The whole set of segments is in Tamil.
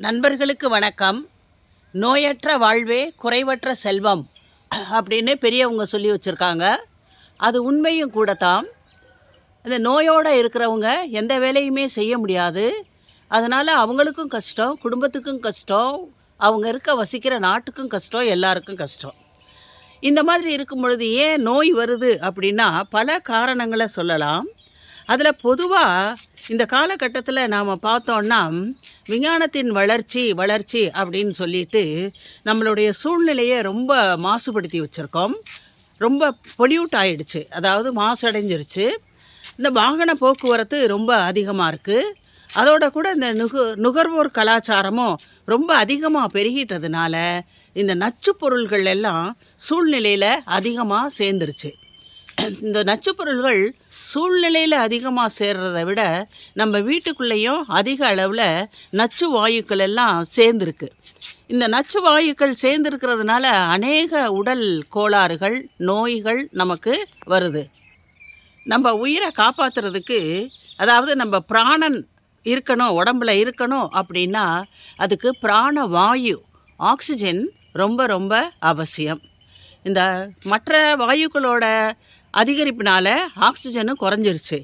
நண்பர்களுக்கு வணக்கம். நோயற்ற வாழ்வே குறைவற்ற செல்வம் அப்படின்னு பெரியவங்க சொல்லி வச்சுருக்காங்க. அது உண்மையும் கூட தான். இந்த நோயோடு இருக்கிறவங்க எந்த வேலையுமே செய்ய முடியாது. அதனால் அவங்களுக்கும் கஷ்டம், குடும்பத்துக்கும் கஷ்டம், அவங்க வசிக்கிற நாட்டுக்கும் கஷ்டம், எல்லாருக்கும் கஷ்டம். இந்த மாதிரி இருக்கும் பொழுது ஏன் நோய் வருது அப்படின்னா பல காரணங்களை சொல்லலாம். அதில் பொதுவாக இந்த காலகட்டத்தில் நாம் பார்த்தோன்னா விஞ்ஞானத்தின் வளர்ச்சி அப்படின்னு சொல்லிட்டு நம்மளுடைய சூழ்நிலையை ரொம்ப மாசுபடுத்தி வச்சுருக்கோம். ரொம்ப பொல்யூட் ஆகிடுச்சு, அதாவது மாசடைஞ்சிருச்சு. இந்த வாகன போக்குவரத்து ரொம்ப அதிகமாக இருக்குது. அதோட கூட இந்த நுகர்வோர் கலாச்சாரமும் ரொம்ப அதிகமாக பெருகிட்டதுனால இந்த நச்சு பொருள்கள் எல்லாம் சூழ்நிலையில் அதிகமாக சேர்ந்துருச்சு. இந்த நச்சு பொருள்கள் சூழ்நிலையில் அதிகமாக சேர்றதை விட நம்ம வீட்டுக்குள்ளேயும் அதிக அளவில் நச்சு வாயுக்கள் எல்லாம் சேர்ந்துருக்கு. இந்த நச்சு வாயுக்கள் சேர்ந்துருக்கிறதுனால அநேக உடல் கோளாறுகள், நோய்கள் நமக்கு வருது. நம்ம உயிரை காப்பாற்றுறதுக்கு, அதாவது நம்ம பிராணன் இருக்கணும், உடம்புல இருக்கணும் அப்படின்னா அதுக்கு பிராண வாயு, ஆக்சிஜன் ரொம்ப ரொம்ப அவசியம். இந்த மற்ற வாயுக்களோட அதிகரிப்பினால் ஆக்சிஜனும் குறைஞ்சிருச்சு.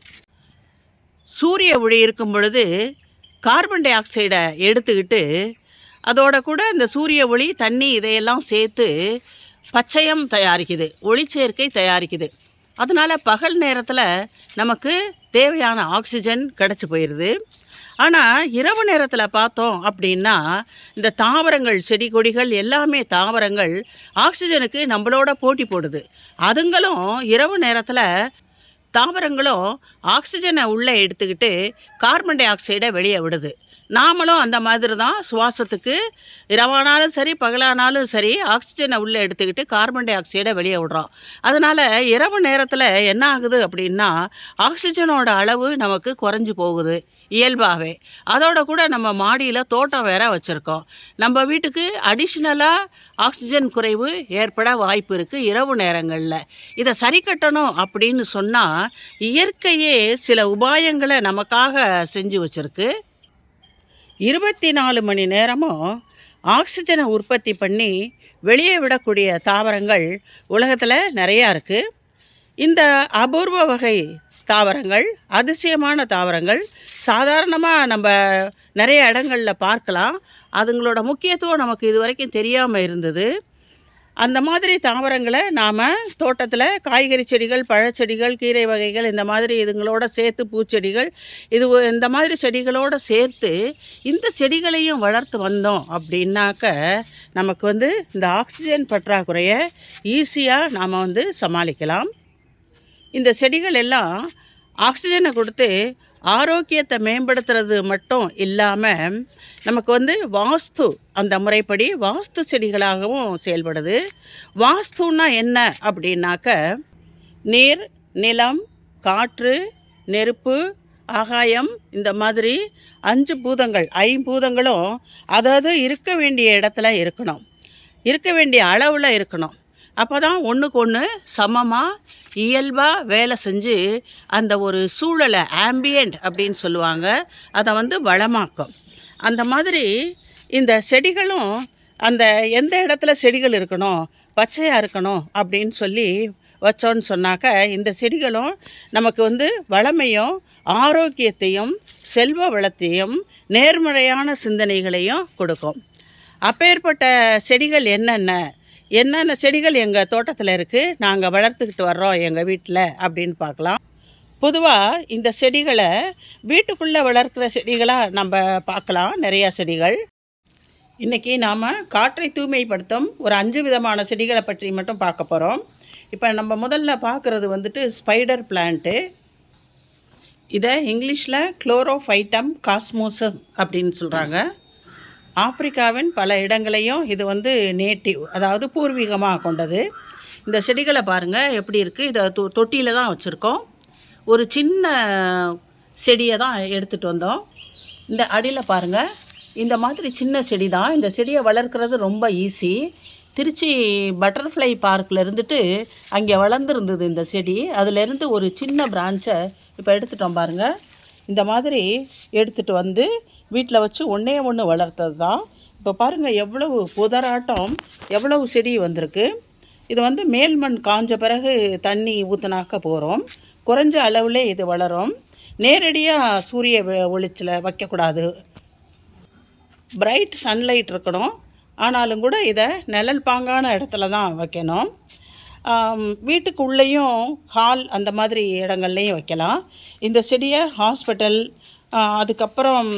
சூரிய ஒளி இருக்கும் பொழுது கார்பன் டை ஆக்சைடை எடுத்துக்கிட்டு அதோட கூட இந்த சூரிய ஒளி, தண்ணி இதையெல்லாம் சேர்த்து பச்சையம் தயாரிக்குது, ஒளிச்சேர்க்கை தயாரிக்குது. அதனால் பகல் நேரத்தில் நமக்கு தேவையான ஆக்சிஜன் கிடச்சி போயிடுது. ஆனால் இரவு நேரத்தில் பார்த்தோம் அப்படின்னா இந்த தாவரங்கள், செடி கொடிகள் எல்லாமே தாவரங்கள் ஆக்சிஜனுக்கு நம்மளோட போட்டி போடுது. அதுங்களும் இரவு நேரத்தில் தாவரங்களும் ஆக்சிஜனை உள்ளே எடுத்துக்கிட்டு கார்பன் டை ஆக்சைடை வெளியே விடுது. நாமளும் அந்த மாதிரி தான் சுவாசத்துக்கு இரவானாலும் சரி பகலானாலும் சரி ஆக்சிஜனை உள்ளே எடுத்துக்கிட்டு கார்பன் டை ஆக்சைடை வெளியே விடுறோம். அதனால் இரவு நேரத்தில் என்ன ஆகுது அப்படின்னா ஆக்சிஜனோட அளவு நமக்கு குறைஞ்சி போகுது இயல்பாகவே. அதோட கூட நம்ம மாடியில் தோட்டம் வேற வச்சுருக்கோம். நம்ம வீட்டுக்கு அடிஷ்னலாக ஆக்சிஜன் குறைவு ஏற்பட வாய்ப்பு இருக்குது இரவு நேரங்களில். இதை சரி கட்டணும் அப்படின்னு சொன்னால் இயற்கையே சில உபாயங்களை நமக்காக செஞ்சு வச்சுருக்கு. 24 மணி நேரமும் ஆக்சிஜனை உற்பத்தி பண்ணி வெளியே விடக்கூடிய தாவரங்கள் உலகத்தில் நிறையா இருக்குது. இந்த அபூர்வ வகை தாவரங்கள், அதிசயமான தாவரங்கள் சாதாரணமாக நம்ம நிறைய இடங்களில் பார்க்கலாம். அதுங்களோட முக்கியத்துவம் நமக்கு இது வரைக்கும் தெரியாமல் இருந்தது. அந்த மாதிரி தாவரங்களை நாம் தோட்டத்தில் காய்கறி செடிகள், பழச்செடிகள், கீரை வகைகள், இந்த மாதிரி இதுங்களோட சேர்த்து பூச்செடிகள், இந்த மாதிரி செடிகளோடு சேர்த்து இந்த செடிகளையும் வளர்த்து வந்தோம் அப்படின்னாக்க நமக்கு இந்த ஆக்சிஜன் பற்றாக்குறையை ஈஸியாக நாம் சமாளிக்கலாம். இந்த செடிகள் எல்லாம் ஆக்சிஜனை கொடுத்து ஆரோக்கியத்தை மேம்படுத்துறது மட்டும் இல்லாமல் நமக்கு வாஸ்து, அந்த முறைப்படி வாஸ்து செடிகளாகவும் செயல்படுது. வாஸ்துன்னா என்ன அப்படின்னாக்க நீர், நிலம், காற்று, நெருப்பு, ஆகாயம், இந்த மாதிரி 5 பூதங்கள், 5 பூதங்களும் அதாவது இருக்க வேண்டிய இடத்துல இருக்கணும், இருக்க வேண்டிய அளவில் இருக்கணும். அப்போ தான் ஒன்றுக்கு ஒன்று சமமாக இயல்பாக வேலை செஞ்சு அந்த ஒரு சூழலை, ஆம்பியண்ட் அப்படின்னு சொல்லுவாங்க, அதை வளமாக்கும். அந்த மாதிரி இந்த செடிகளும் அந்த எந்த இடத்துல செடிகள் இருக்கணும், பச்சையாக இருக்கணும் அப்படின்னு சொல்லி வச்சோன்னு சொன்னாக்க இந்த செடிகளும் நமக்கு வளமையும் ஆரோக்கியத்தையும் செல்வ வளத்தையும் நேர்மறையான சிந்தனைகளையும் கொடுக்கும். அப்பேற்பட்ட செடிகள் என்னென்ன செடிகள் எங்கள் தோட்டத்தில் இருக்குது, நாங்கள் வளர்த்துக்கிட்டு வர்றோம் எங்கள் வீட்டில் அப்படின்னு பார்க்கலாம். பொதுவாக இந்த செடிகளை வீட்டுக்குள்ளே வளர்க்குற செடிகளாக நம்ம பார்க்கலாம். நிறையா செடிகள். இன்றைக்கி நாம் காற்றை தூய்மைப்படுத்தும் ஒரு 5 விதமான செடிகளை பற்றி மட்டும் பார்க்க போகிறோம். இப்போ நம்ம முதல்ல பார்க்குறது ஸ்பைடர் பிளான்ட்டு. இதை இங்கிலீஷில் குளோரோஃபைட்டம் காஸ்மோசம் அப்படின்னு சொல்கிறாங்க. ஆப்பிரிக்காவின் பல இடங்களையும் இது நேட்டிவ், அதாவது பூர்வீகமாக கொண்டது. இந்த செடிகளை பாருங்கள் எப்படி இருக்குது. இதை தொட்டியில் தான் வச்சுருக்கோம். ஒரு சின்ன செடியை தான் எடுத்துகிட்டு வந்தோம். இந்த அடியில் பாருங்கள், இந்த மாதிரி சின்ன செடி தான். இந்த செடியை வளர்க்குறது ரொம்ப ஈஸி. திருச்சி பட்டர்ஃப்ளை பார்க்கில் இருந்துட்டு அங்கே வளர்ந்துருந்தது இந்த செடி. அதிலேருந்து ஒரு சின்ன பிரான்ச்சை இப்போ எடுத்துட்டோம் பாருங்கள். இந்த மாதிரி எடுத்துகிட்டு வீட்டில் வச்சு ஒன்றே ஒன்று வளர்த்தது தான். இப்போ பாருங்கள் எவ்வளவு புதராட்டம் எவ்வளவு செடி வந்திருக்கு. இது வந்து மேல் மண் காஞ்ச பிறகு தண்ணி ஊற்றினாக்க போகிறோம். குறைஞ்ச அளவில் இது வளரும். நேரடியாக சூரிய ஒளிச்சில் வைக்கக்கூடாது. பிரைட் சன்லைட் இருக்கணும். ஆனாலும் கூட இதை நிழல் பாங்கான இடத்துல தான் வைக்கணும். வீட்டுக்கு உள்ளேயும் ஹால் அந்த மாதிரி இடங்கள்லையும் வைக்கலாம். இந்த செடியை ஹாஸ்பிட்டல், அதுக்கப்புறம்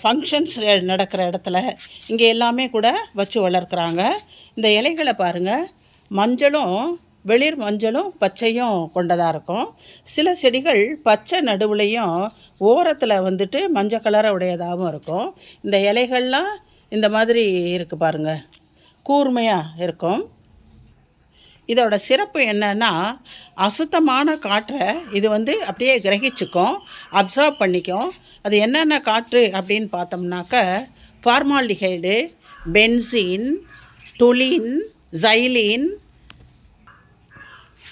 ஃபங்க்ஷன்ஸ் நடக்கிற இடத்துல இங்கே எல்லாமே கூட வச்சு வளர்க்குறாங்க. இந்த இலைகளை பாருங்கள், மஞ்சளும் வெளிர் மஞ்சளும் பச்சையும் கொண்டதாக இருக்கும். சில செடிகள் பச்சை நடுவுலையும் ஓரத்தில் வந்துட்டு மஞ்சள் கலரை உடையதாகவும் இருக்கும். இந்த இலைகள்லாம் இந்த மாதிரி இருக்குது பாருங்கள், கூர்மையாக இருக்கும். இதோட சிறப்பு என்னன்னா, அசுத்தமான காற்றை இது வந்து அப்படியே கிரகிச்சுக்கும், அப்சார்ப் பண்ணிக்கும். அது என்னென்ன காற்று அப்படின்னு பார்த்தோம்னாக்க, formaldehyde, benzene, toluene, xylene,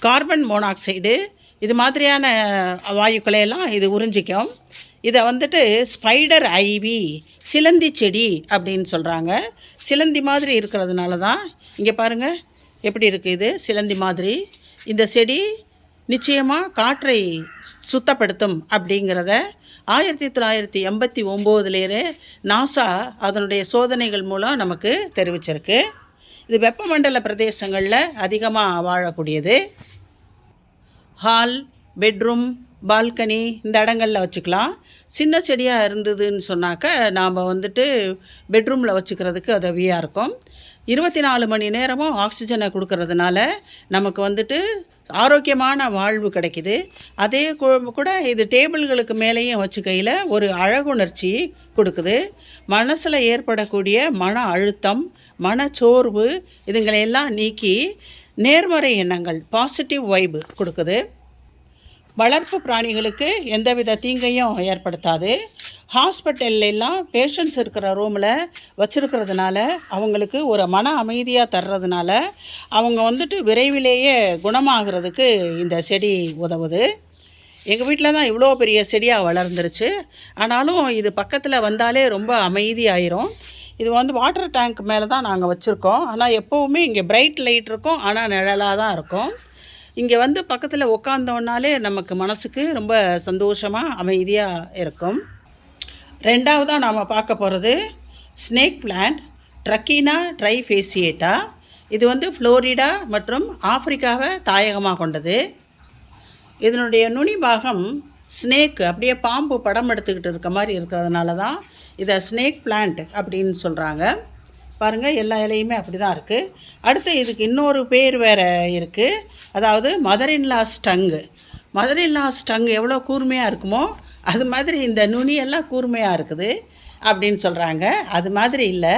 carbon monoxide, இது மாதிரியான வாயுக்களையெல்லாம் இது உறிஞ்சிக்கும். இதை வந்துட்டு ஸ்பைடர் ஐவி, சிலந்தி செடி அப்படின்னு சொல்கிறாங்க. சிலந்தி மாதிரி இருக்கிறதுனால தான் இங்கே பாருங்கள் எப்படி இருக்குது, இது சிலந்தி மாதிரி. இந்த செடி நிச்சயமாக காற்றை சுத்தப்படுத்தும் அப்படிங்கிறத 1989 நாசா அதனுடைய சோதனைகள் மூலம் நமக்கு தெரிவிச்சிருக்கு. இது வெப்பமண்டல பிரதேசங்களில் அதிகமாக வாழக்கூடியது. ஹால், பெட்ரூம், பால்கனி இந்த இடங்களில் வச்சுக்கலாம். சின்ன செடியாக இருந்ததுன்னு சொன்னாக்க நாம் வந்துட்டு பெட்ரூமில் வச்சுக்கிறதுக்கு உதவியாக இருக்கும். 24 மணி நேரமும் ஆக்சிஜனை கொடுக்கறதுனால நமக்கு வந்துட்டு ஆரோக்கியமான வாழ்வு கிடைக்கிது. அதே கூட இது டேபிள்களுக்கு மேலேயும் வச்சுக்கையில் ஒரு அழகுணர்ச்சி கொடுக்குது. மனசில் ஏற்படக்கூடிய மன அழுத்தம், மனச்சோர்வு இதுங்களையெல்லாம் நீக்கி நேர்மறை எண்ணங்கள், பாசிட்டிவ் வைப்பு கொடுக்குது. வளர்ப்பு பிராணிகளுக்கு எந்தவித தீங்கையும் ஏற்படுத்தாது. ஹாஸ்பிட்டல்லாம் பேஷண்ட்ஸ் இருக்கிற ரூமில் வச்சுருக்கிறதுனால அவங்களுக்கு ஒரு மன அமைதியாக தர்றதுனால அவங்க வந்துட்டு விரைவிலேயே குணமாகிறதுக்கு இந்த செடி உதவுது. எங்கள் வீட்டில் தான் இவ்வளோ பெரிய செடியாக வளர்ந்துருச்சு. ஆனாலும் இது பக்கத்தில் வந்தாலே ரொம்ப அமைதியாயிரும். இது வந்து வாட்டர் டேங்க் மேலே தான் நாங்கள் வச்சுருக்கோம். ஆனால் எப்போவுமே இங்கே பிரைட் லைட் இருக்கும், ஆனால் நிழலாக தான் இருக்கும். இங்கே வந்து பக்கத்தில் உட்காந்தோன்னாலே நமக்கு மனசுக்கு ரொம்ப சந்தோஷமாக அமைதியாக இருக்கும். ரெண்டாவதாக நாம் பார்க்க போகிறது ஸ்னேக் பிளான்ட், ட்ரக்கீனா ட்ரைஃபேசியேட்டா. இது வந்து ஃப்ளோரிடா மற்றும் ஆப்பிரிக்காவை தாயகமாக கொண்டது. இதனுடைய நுனி பாகம் ஸ்னேக் அப்படியே பாம்பு படம் எடுத்துக்கிட்டு இருக்க மாதிரி இருக்கிறதுனால தான் இதை ஸ்னேக் பிளான்ட் அப்படின்னு சொல்கிறாங்க. பாருங்கள், எல்லா இலையுமே அப்படி தான் இருக்குது. அடுத்து இதுக்கு இன்னொரு பேர் வேறு இருக்குது. அதாவது mother in law ஸ்டங்கு. Mother in லா ஸ்டங் எவ்வளோ கூர்மையாக இருக்குமோ அது மாதிரி இந்த நுனியெல்லாம் கூர்மையாக இருக்குது அப்படின்னு சொல்கிறாங்க. அது மாதிரி இல்லை,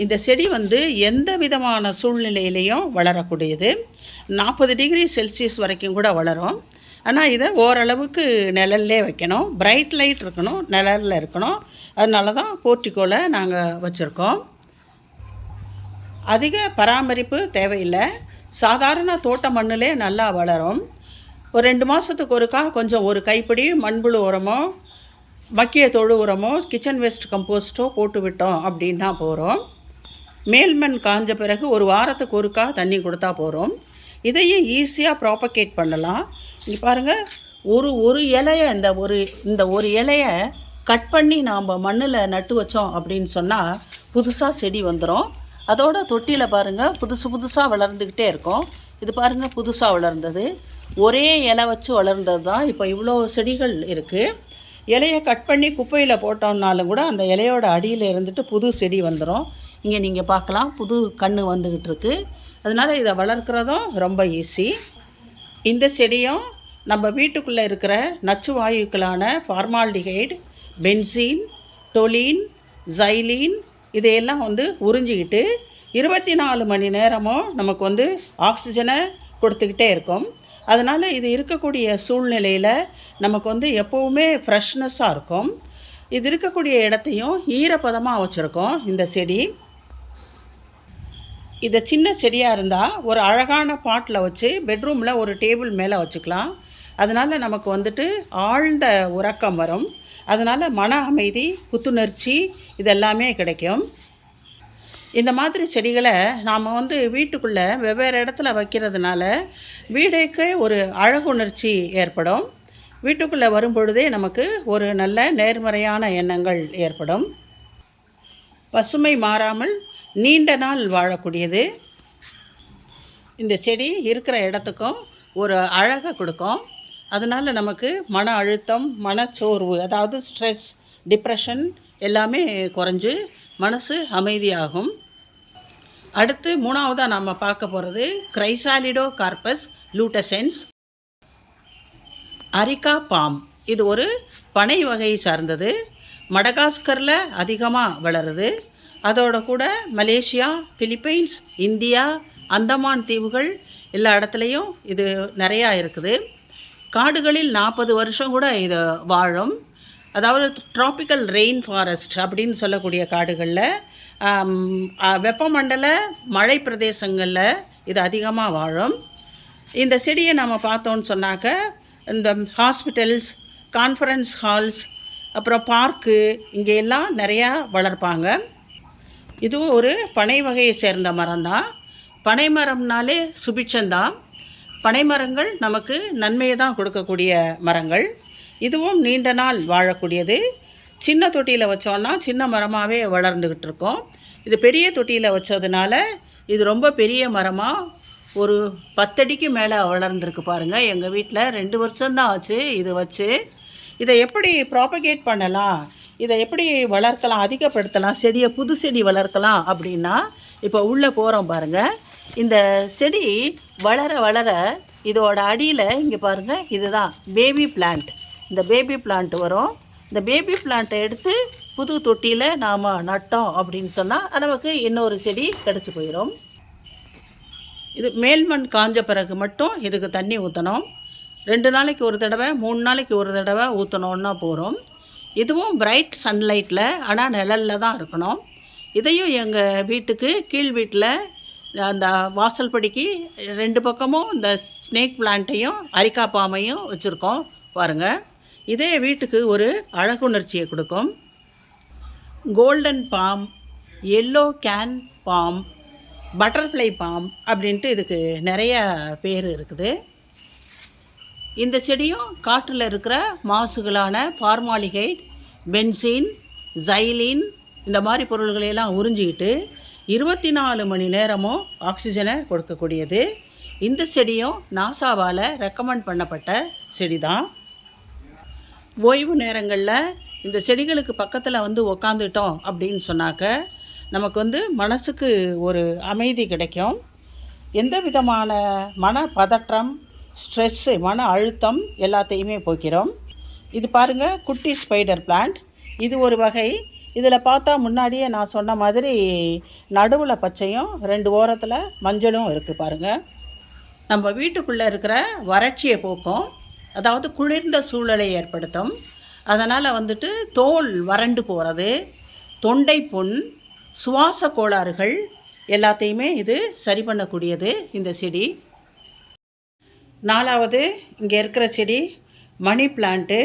இந்த செடி வந்து எந்த விதமான சூழ்நிலையிலையும் வளரக்கூடியது. 40 டிகிரி செல்சியஸ் வரைக்கும் கூட வளரும். ஆனால் இதை ஓரளவுக்கு நிழல்லே வைக்கணும், பிரைட் லைட் இருக்கணும், நிழலில் இருக்கணும். அதனால தான் போர்ட்டிக்கோவில் நாங்கள் வச்சுருக்கோம். அதிக பராமரிப்பு தேவையில்லை. சாதாரண தோட்ட மண்ணிலே நல்லா வளரும். ஒரு 2 மாதத்துக்கு ஒருக்கா கொஞ்சம் ஒரு கைப்பிடி மண்புழு உரமோ மக்கிய தொழு உரமோ கிச்சன் வேஸ்ட் கம்போஸ்ட்டோ போட்டு விட்டோம் அப்படின்னா போகிறோம். மேல்மண் காஞ்ச பிறகு ஒரு வாரத்துக்கு ஒருக்கா தண்ணி கொடுத்தா போகிறோம். இதையும் ஈஸியாக ப்ராப்பகேட் பண்ணலாம். இங்கே பாருங்கள், ஒரு இலையை இந்த ஒரு இலையை கட் பண்ணி நாம் மண்ணில் நட்டு வச்சோம் அப்படின்னு சொன்னால் புதுசாக செடி வந்துடும். அதோட தொட்டியில் பாருங்கள் புதுசாக வளர்ந்துக்கிட்டே இருக்கும். இது பாருங்கள் புதுசாக வளர்ந்தது. ஒரே இலை வச்சு வளர்ந்தது தான் இப்போ இவ்வளோ செடிகள் இருக்குது. இலையை கட் பண்ணி குப்பையில் போட்டோம்னாலும் கூட அந்த இலையோட அடியில் இருந்துட்டு புது செடி வந்துடும். இங்கே நீங்கள் பார்க்கலாம், புது கன்று வந்துக்கிட்டு இருக்குது. அதனால் இதை வளர்க்குறதும் ரொம்ப ஈஸி. இந்த செடியும் நம்ம வீட்டுக்குள்ளே இருக்கிற நச்சு வாயுக்களான ஃபார்மால்டிஹைடு, பென்சீன், டொலின், ஜைலின் இதையெல்லாம் வந்து உறிஞ்சிக்கிட்டு 24 மணி நேரமும் நமக்கு வந்து ஆக்சிஜனை கொடுத்துக்கிட்டே இருக்கும். அதனால் இது இருக்கக்கூடிய சூழ்நிலையில் நமக்கு வந்து எப்போவுமே ஃப்ரெஷ்னஸாக இருக்கும். இது இருக்கக்கூடிய இடத்தையும் ஈரப்பதமாக வச்சுருக்கோம் இந்த செடி. இதை சின்ன செடியாக இருந்தால் ஒரு அழகான பாட்டில் வச்சு பெட்ரூமில் ஒரு டேபிள் மேலே வச்சுக்கலாம். அதனால் நமக்கு வந்துட்டு ஆழ்ந்த உறக்கம் வரும். அதனால் மன அமைதி, புத்துணர்ச்சி இதெல்லாமே கிடைக்கும். இந்த மாதிரி செடிகளை நாம் வீட்டுக்குள்ளே வெவ்வேறு இடத்துல வைக்கிறதுனால வீடுக்கு ஒரு அழகுணர்ச்சி ஏற்படும். வீட்டுக்குள்ளே வரும்பொழுதே நமக்கு ஒரு நல்ல நேர்மறையான எண்ணங்கள் ஏற்படும். பசுமை மாறாமல் நீண்ட நாள் வாழக்கூடியது. இந்த செடி இருக்கிற இடத்துக்கும் ஒரு அழகை கொடுக்கும். அதனால் நமக்கு மன அழுத்தம், மனச்சோர்வு, அதாவது ஸ்ட்ரெஸ், டிப்ரெஷன் எல்லாமே குறைஞ்சு மனசு அமைதியாகும். அடுத்து 3ஆவதாக நாம் பார்க்க போகிறது கிரைசாலிடோ கார்பஸ் லூட்டசென்ஸ் அரிகா பாம். இது ஒரு பனை வகையை சார்ந்தது. மடகாஸ்கரில் அதிகமாக வளருது. அதோட கூட மலேசியா, பிலிப்பைன்ஸ், இந்தியா, அந்தமான் தீவுகள் எல்லா இடத்துலையும் இது நிறையா இருக்குது. காடுகளில் 40 வருஷம் கூட இது வாழும். அதாவது ட்ராபிக்கல் ரெயின் ஃபாரஸ்ட் அப்படின்னு சொல்லக்கூடிய காடுகளில், வெப்பமண்டல மழை பிரதேசங்களில் இது அதிகமாக வாழும். இந்த செடியை நம்ம பார்த்தோன்னு சொன்னாக்க இந்த ஹாஸ்பிட்டல்ஸ், கான்ஃபரன்ஸ் ஹால்ஸ், அப்புறம் பார்க்கு இங்கே எல்லாம் நிறையா வளர்ப்பாங்க. இதுவும் ஒரு பனை வகையை சேர்ந்த மரம்தான். பனை மரம்னாலே சுபிட்சந்தான். பனை மரங்கள் நமக்கு நன்மையை தான் கொடுக்கக்கூடிய மரங்கள். இதுவும் நீண்ட நாள் வாழக்கூடியது. சின்ன தொட்டியில் வச்சோன்னா சின்ன மரமாகவே வளர்ந்துக்கிட்டு இருக்கோம். இது பெரிய தொட்டியில் வச்சதுனால இது ரொம்ப பெரிய மரமாக ஒரு 10 அடிக்கு மேலே வளர்ந்துருக்கு பாருங்கள். எங்கள் வீட்டில் 2 வருஷம்தான் ஆச்சு இது வச்சு. இதை எப்படி ப்ராபகேட் பண்ணலாம், இதை எப்படி வளர்க்கலாம், அதிகப்படுத்தலாம், செடியை புது செடி வளர்க்கலாம் அப்படின்னா இப்போ உள்ளே போகிறோம் பாருங்கள். இந்த செடி வளர வளர இதோட அடியில் இங்கே பாருங்கள், இதுதான் பேபி பிளான்ட். இந்த பேபி பிளான்ட் வரும். இந்த பேபி பிளான்ட்டை எடுத்து புது தொட்டியில் நாம் நட்டோம் அப்படின்னு சொன்னால் நமக்கு இன்னொரு செடி கிடச்சி போயிடும். இது மேல்மண் காஞ்ச பிறகு மட்டும் இதுக்கு தண்ணி ஊற்றணும். 2 நாளைக்கு ஒரு தடவை, 3 நாளைக்கு ஒரு தடவை ஊற்றணுன்னா போகிறோம். இதுவும் பிரைட் சன்லைட்டில், ஆனால் நிழலில் தான் இருக்கணும். இதையும் எங்கள் வீட்டுக்கு கீழ் வீட்டில் அந்த வாசல் படிக்கு 2 பக்கமும் இந்த ஸ்னேக் பிளான்ட்டையும் அரிக்கா பாமையும் வச்சுருக்கோம் பாருங்கள். இதே வீட்டுக்கு ஒரு அழகுணர்ச்சியை கொடுக்கும். Golden palm, yellow cane palm, butterfly palm அப்படின்ட்டு இதுக்கு நிறைய பேர் இருக்குது. இந்த செடியும் காற்றில் இருக்கிற மாசுகளான ஃபார்மாலிகைட், பென்சீன், ஜைலின் இந்த மாதிரி பொருள்களையெல்லாம் உறிஞ்சிக்கிட்டு 24 மணி நேரமும் ஆக்சிஜனை கொடுக்கக்கூடியது. இந்த செடியும் நாசாவால் ரெக்கமெண்ட் பண்ணப்பட்ட செடி தான். ஓய்வு நேரங்களில் இந்த செடிகளுக்கு பக்கத்தில் உக்காந்துட்டோம் அப்படின்னு சொன்னாக்க நமக்கு மனசுக்கு ஒரு அமைதி கிடைக்கும். எந்த விதமான மன பதற்றம், ஸ்ட்ரெஸ்ஸு, மன அழுத்தம் எல்லாத்தையுமே போக்கிறோம். இது பாருங்கள், குட்டி ஸ்பைடர் பிளான்ட். இது ஒரு வகை. இதில் பார்த்தா முன்னாடியே நான் சொன்ன மாதிரி நடுவில் பச்சையும் 2 ஓரத்தில் மஞ்சளும் இருக்குது பாருங்கள். நம்ம வீட்டுக்குள்ளே இருக்கிற வறட்சியை போக்கும், அதாவது குளிர்ந்த சூழலை ஏற்படுத்தும். அதனால் தோல் வறண்டு போகிறது, தொண்டை புண், சுவாச கோளாறுகள் எல்லாத்தையுமே இது சரி பண்ணக்கூடியது இந்த செடி. 4ஆவது இங்கே இருக்கிற செடி மணி பிளான்ட்டு,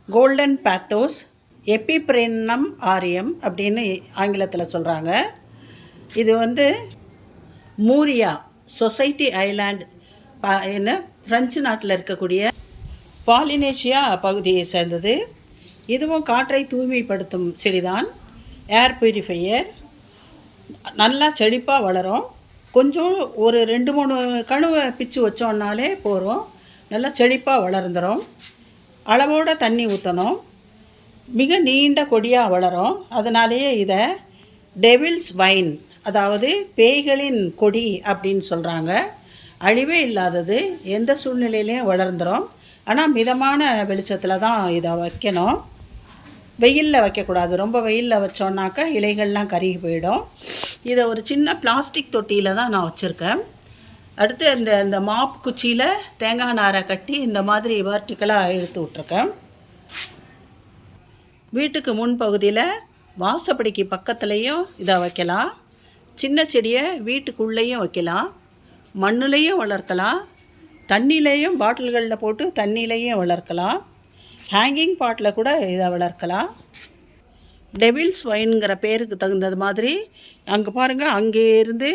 கோல்டன் பேத்தோஸ் எபிப்ரென்னம் ஆரியம் அப்படின்னு ஆங்கிலத்தில் சொல்கிறாங்க. இது மூரியா சொசைட்டி ஐலாண்ட் என்ன ஃப்ரெஞ்சு நாட்டில் இருக்கக்கூடிய பாலினேஷியா பகுதியை சேர்ந்தது. இதுவும் காற்றை தூய்மைப்படுத்தும் செடிதான். Air purifier. நல்லா செழிப்பாக வளரும். கொஞ்சம் ஒரு 2-3 கணுவை பிச்சு வச்சோன்னாலே போகிறோம், நல்லா செழிப்பாக வளர்ந்துடும். அளவோடு தண்ணி ஊற்றணும். மிக நீண்ட கொடியாக வளரும். அதனாலேயே இதை டெவில்ஸ் வைன், அதாவது பேய்களின் கொடி அப்படின்னு சொல்கிறாங்க. அழிவே இல்லாதது, எந்த சூழ்நிலையிலையும் வளர்ந்துடும். ஆனால் மிதமான வெளிச்சத்தில் தான் இதை வைக்கணும். வெயிலில் வைக்கக்கூடாது. ரொம்ப வெயிலில் வச்சோன்னாக்கா இலைகள்லாம் கருகி போயிடும். இதை ஒரு சின்ன பிளாஸ்டிக் தொட்டியில் தான் நான் வச்சுருக்கேன். அடுத்து இந்த மாப் குச்சியில் தேங்காய் நாரை கட்டி இந்த மாதிரி வர்டிக்கலாக இழுத்து விட்ருக்கேன். வீட்டுக்கு முன்பகுதியில் வாசப்படிக்கு பக்கத்துலேயும் இதை வைக்கலாம். சின்ன செடியை வீட்டுக்குள்ளேயும் வைக்கலாம், மண்ணுலேயும் வளர்க்கலாம், தண்ணியிலையும் பாட்டில்களில் போட்டு தண்ணியிலையும் வளர்க்கலாம். ஹேங்கிங் பாட்டில் கூட இதை வளர்க்கலாம். டெவில்ஸ் ஒயின்ங்கிற பேருக்கு தகுந்தது மாதிரி அங்கே பாருங்கள், அங்கேருந்து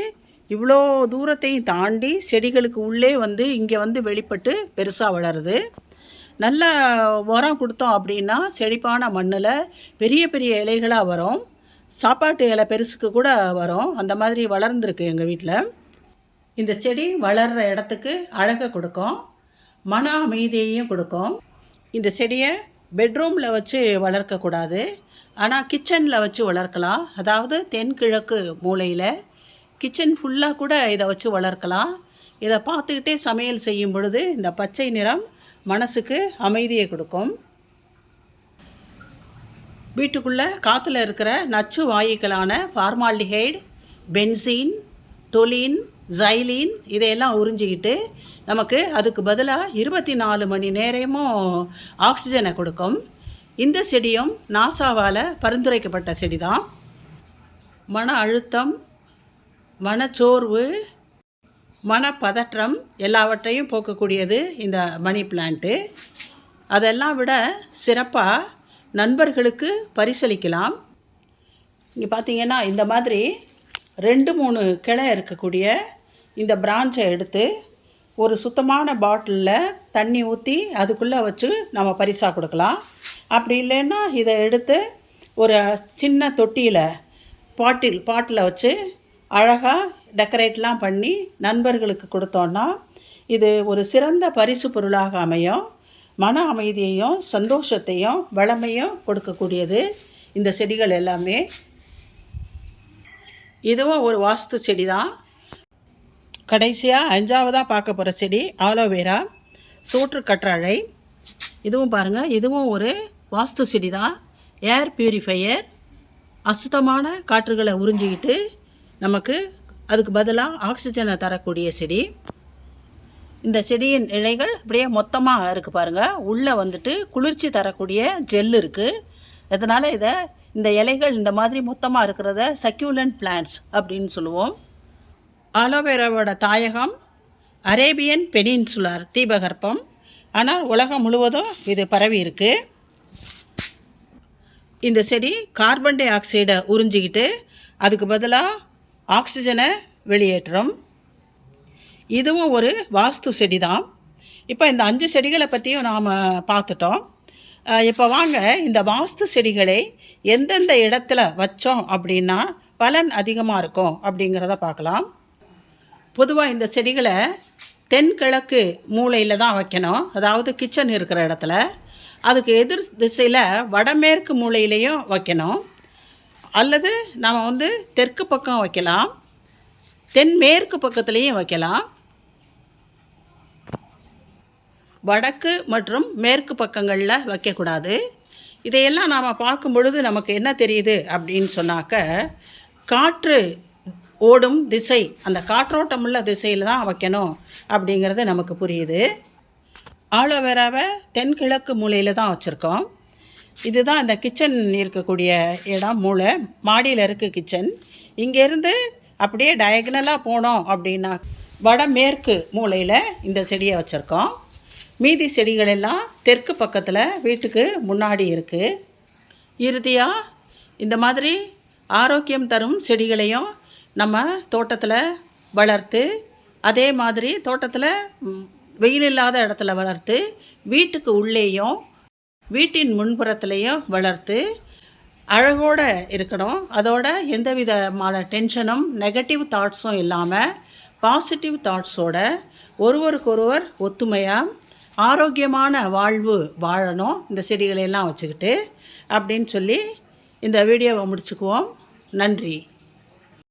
இவ்வளோ தூரத்தையும் தாண்டி செடிகளுக்கு உள்ளே வந்து இங்கே வந்து வெளிப்பட்டு பெருசாக வளருது. நல்ல உரம் கொடுத்தோம் அப்படின்னா செழிப்பான மண்ணில் பெரிய பெரிய இலைகளாக வரும். சாப்பாட்டு இலை பெருசுக்கு கூட வரும். அந்த மாதிரி வளர்ந்துருக்கு எங்கள் வீட்டில். இந்த செடி வளர்கிற இடத்துக்கு அழகை கொடுக்கும், மன அமைதியையும் கொடுக்கும். இந்த செடியை பெட்ரூமில் வச்சு வளர்க்கக்கூடாது, ஆனால் கிச்சனில் வச்சு வளர்க்கலாம். அதாவது தென்கிழக்கு மூலையில் கிச்சன் ஃபுல்லாக கூட இதை வச்சு வளர்க்கலாம். இதை பார்த்துக்கிட்டே சமையல் செய்யும் பொழுது இந்த பச்சை நிறம் மனசுக்கு அமைதியை கொடுக்கும். வீட்டுக்குள்ளே காற்றுல இருக்கிற நச்சு வாயுக்களான ஃபார்மால்டிஹைடு, பென்சீன், டொலின், ஜைலின் இதையெல்லாம் உறிஞ்சிக்கிட்டு நமக்கு அதுக்கு பதிலாக 24 மணி நேரமும் ஆக்சிஜனை கொடுக்கும். இந்த செடியும் நாசாவால் பரிந்துரைக்கப்பட்ட செடி தான். மன அழுத்தம், மனச்சோர்வு, மனப்பதற்றம் எல்லாவற்றையும் போக்கக்கூடியது இந்த மணி பிளான்ட்டு. அதெல்லாம் விட சிறப்பாக நண்பர்களுக்கு பரிசளிக்கலாம். இங்கே பார்த்தீங்கன்னா இந்த மாதிரி 2-3 கிளை இருக்கக்கூடிய இந்த பிரான்ச்சை எடுத்து ஒரு சுத்தமான பாட்டிலில் தண்ணி ஊற்றி அதுக்குள்ளே வச்சு நம்ம பரிசாக கொடுக்கலாம். அப்படி இல்லைன்னா இதை எடுத்து ஒரு சின்ன தொட்டியில் பாட்டில் வச்சு அழகாக டெக்கரேட்லாம் பண்ணி நண்பர்களுக்கு கொடுத்தோன்னா இது ஒரு சிறந்த பரிசு பொருளாக அமையும். மன அமைதியையும் சந்தோஷத்தையும் வளமையும் கொடுக்கக்கூடியது இந்த செடிகள் எல்லாமே. இதுவும் ஒரு வாஸ்து செடி தான். கடைசியாக 5ஆவதாக பார்க்க போகிற செடி ஆலோவேரா, சோற்று கற்றாழை. இதுவும் பாருங்கள், இதுவும் ஒரு வாஸ்து செடி தான். ஏர் பியூரிஃபையர், அசுத்தமான காற்றுகளை உறிஞ்சிக்கிட்டு நமக்கு அதுக்கு பதிலாக ஆக்சிஜனை தரக்கூடிய செடி. இந்த செடியின் இலைகள் அப்படியே மொத்தமாக இருக்குது பாருங்கள். உள்ளே வந்துட்டு குளிர்ச்சி தரக்கூடிய ஜெல் இருக்குது. அதனால் இந்த இலைகள் இந்த மாதிரி மொத்தமாக இருக்கிறத சக்யூலண்ட் பிளான்ட்ஸ் அப்படின்னு சொல்லுவோம். ஆலோவேராவோட தாயகம் அரேபியன் பெனின்சுலார் தீபகற்பம். ஆனால் உலகம் முழுவதும் இது பரவி இருக்குது. இந்த செடி கார்பன் டை ஆக்சைடை உறிஞ்சிக்கிட்டு அதுக்கு பதிலாக ஆக்சிஜனை வெளியேற்றும். இதுவும் ஒரு வாஸ்து செடி தான். இப்போ இந்த 5 செடிகளை பற்றியும் நாம் பார்த்துட்டோம். இப்போ வாங்க இந்த வாஸ்து செடிகளை எந்தெந்த இடத்துல வச்சோம் அப்படின்னா பலன் அதிகமாக இருக்கும் அப்படிங்கிறத பார்க்கலாம். பொதுவாக இந்த செடிகளை தென்கிழக்கு மூலையில் தான் வைக்கணும், அதாவது கிச்சன் இருக்கிற இடத்துல. அதுக்கு எதிர் திசையில் வடமேற்கு மூலையிலையும் வைக்கணும், அல்லது நம்ம தெற்கு பக்கம் வைக்கலாம், தென்மேற்கு பக்கத்துலேயும் வைக்கலாம். வடக்கு மற்றும் மேற்கு பக்கங்களில் வைக்கக்கூடாது. இதையெல்லாம் நாம் பார்க்கும் பொழுது நமக்கு என்ன தெரியுது அப்படின்னு சொன்னாக்க, காற்று ஓடும் திசை, அந்த காற்றோட்டமுள்ள திசையில் தான் வைக்கணும் அப்படிங்கிறது நமக்கு புரியுது. ஆலோவேராவை தென்கிழக்கு மூலையில் தான் வச்சுருக்கோம். இதுதான் இந்த கிச்சன் இருக்கக்கூடிய இடம், மூளை. மாடியில் இருக்குது கிச்சன். இங்கேருந்து அப்படியே டயகனலாக போனோம் அப்படின்னா வடமேற்கு மூலையில் இந்த செடியை வச்சுருக்கோம். மீதி செடிகள் எல்லாம் தெற்கு பக்கத்தில் வீட்டுக்கு முன்னாடி இருக்குது. இறுதியாக இந்த மாதிரி ஆரோக்கியம் தரும் செடிகளையும் நம்ம தோட்டத்தில் வளர்த்து, அதே மாதிரி தோட்டத்தில் வெயில் இல்லாத இடத்துல வளர்த்து, வீட்டுக்கு உள்ளேயும் வீட்டின் முன்புறத்துலேயும் வளர்த்து அழகோடு இருக்கணும். அதோட எந்த விதமான டென்ஷனும் நெகட்டிவ் தாட்ஸும் இல்லாமல் பாசிட்டிவ் தாட்ஸோட ஒருவருக்கொருவர் ஒத்துமையாக ஆரோக்கியமான வாழ்வு வாழணும் இந்த செடிகளையெல்லாம் வச்சுக்கிட்டு அப்படின்னு சொல்லி இந்த வீடியோவை முடிச்சுக்குவோம். நன்றி.